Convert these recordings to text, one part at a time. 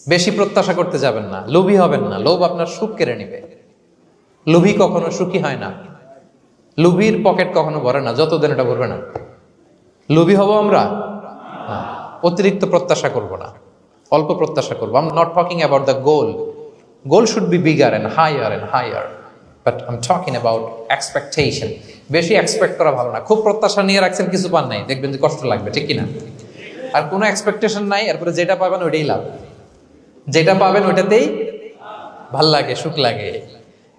বেশি প্রত্যাশা করতে যাবেন না, লোভী হবেন না। লোভ আপনার সুখ কেড়ে নিবে। লোভী কখনো সুখী হয় না। লোভীর পকেট কখনো ভরে না, যতদিন এটা ভরবে না। লোভী হব আমরা না। অতিরিক্ত প্রত্যাশা করব না, অল্প প্রত্যাশা করবো। I am not talking about the goal. Goal should be bigger and higher, but I am talking about expectation. বেশি এক্সপেক্ট করা ভালো না। খুব প্রত্যাশা নিয়ে রাখছেন, কিছু পান নাই, দেখবেন যে কষ্ট লাগবে, ঠিক কিনা? আর কোনো এক্সপেকটেশন নাই, এরপরে যেটা পাবেন ওইটাই লাভ। যেটা পাবেন ওইটাতেই ভাল লাগে, সুখ লাগে।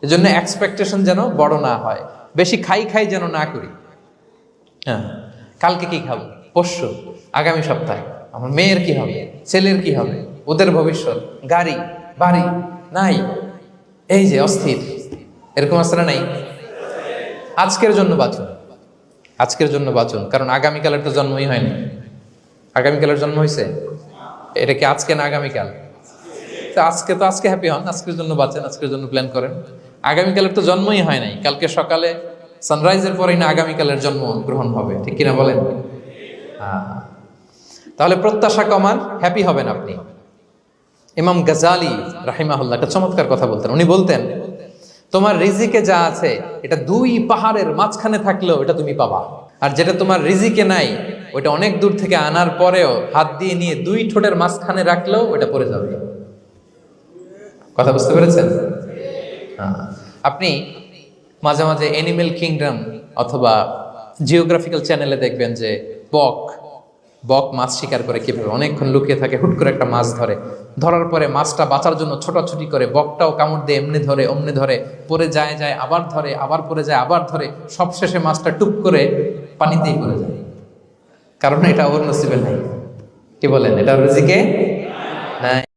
এজন্য এক্সপেকটেশন যেন বড় না হয়। বেশি খাই যেন না করি। হ্যাঁ, কালকে কি খাবো, পরশু, আগামী সপ্তাহে আমার মেয়ের কি হবে, ছেলের কি হবে, ওদের ভবিষ্যৎ, গাড়ি বাড়ি নাই, এই যে অস্থির। এরকম আসলে নাই। আজকের জন্য বাঁচুন, আজকের জন্য বাঁচুন, কারণ আগামীকালের তো জন্মই হয়নি। আগামীকালের জন্ম হয়েছে? এটা কি আজকে না আগামীকাল? আজকে হ্যাপি হন, আজকের জন্য বাঁচেন, আজকের জন্য প্ল্যান করেন। আগামীকালের তো জন্মই হয় নাই। কালকে সকালে সানরাইজের পরেই না আগামীকালের জন্ম গ্রহণ হবে, ঠিক কিনা বলেন? তাহলে প্রত্যাশা কমান, হ্যাপি হবেন আপনি। ইমাম গাজালি রাহিমাহুল্লাহ একটা চমৎকার কথা বলতেন। উনি বলতেন, তোমার রিজিকে যা আছে এটা 2 পাহাড়ের মাঝখানে থাকলেও এটা তুমি পাবা। আর যেটা তোমার রিজিকে নাই, ওটা অনেক দূর থেকে আনার পরেও হাত দিয়ে নিয়ে 2 ঠোঁটের মাঝখানে রাখলেও ওটা পড়ে যাবে। কথা বুঝতে পেরেছেন? আপনি মাঝে মাঝে অ্যানিমেল কিংডম অথবা জিওগ্রাফিক্যাল চ্যানেলে দেখবেন যে বক মাছ শিকার করে কিভাবে অনেকক্ষণ লুকিয়ে থাকে, হুট করে একটা মাছ ধরে, ধরার পরে মাছটা বাঁচার জন্য ছোটাছুটি করে, বকটাও কামড় দিয়ে এমনি ধরে অমনি ধরে, পরে যায় আবার ধরে, আবার পরে যায় আবার ধরে, সবশেষে মাছটা টুপ করে পানিতেই পড়ে যায়। কারণ এটা ওর নসিবে নাই। কি বলেন? এটা ওর রিজিকে নাই।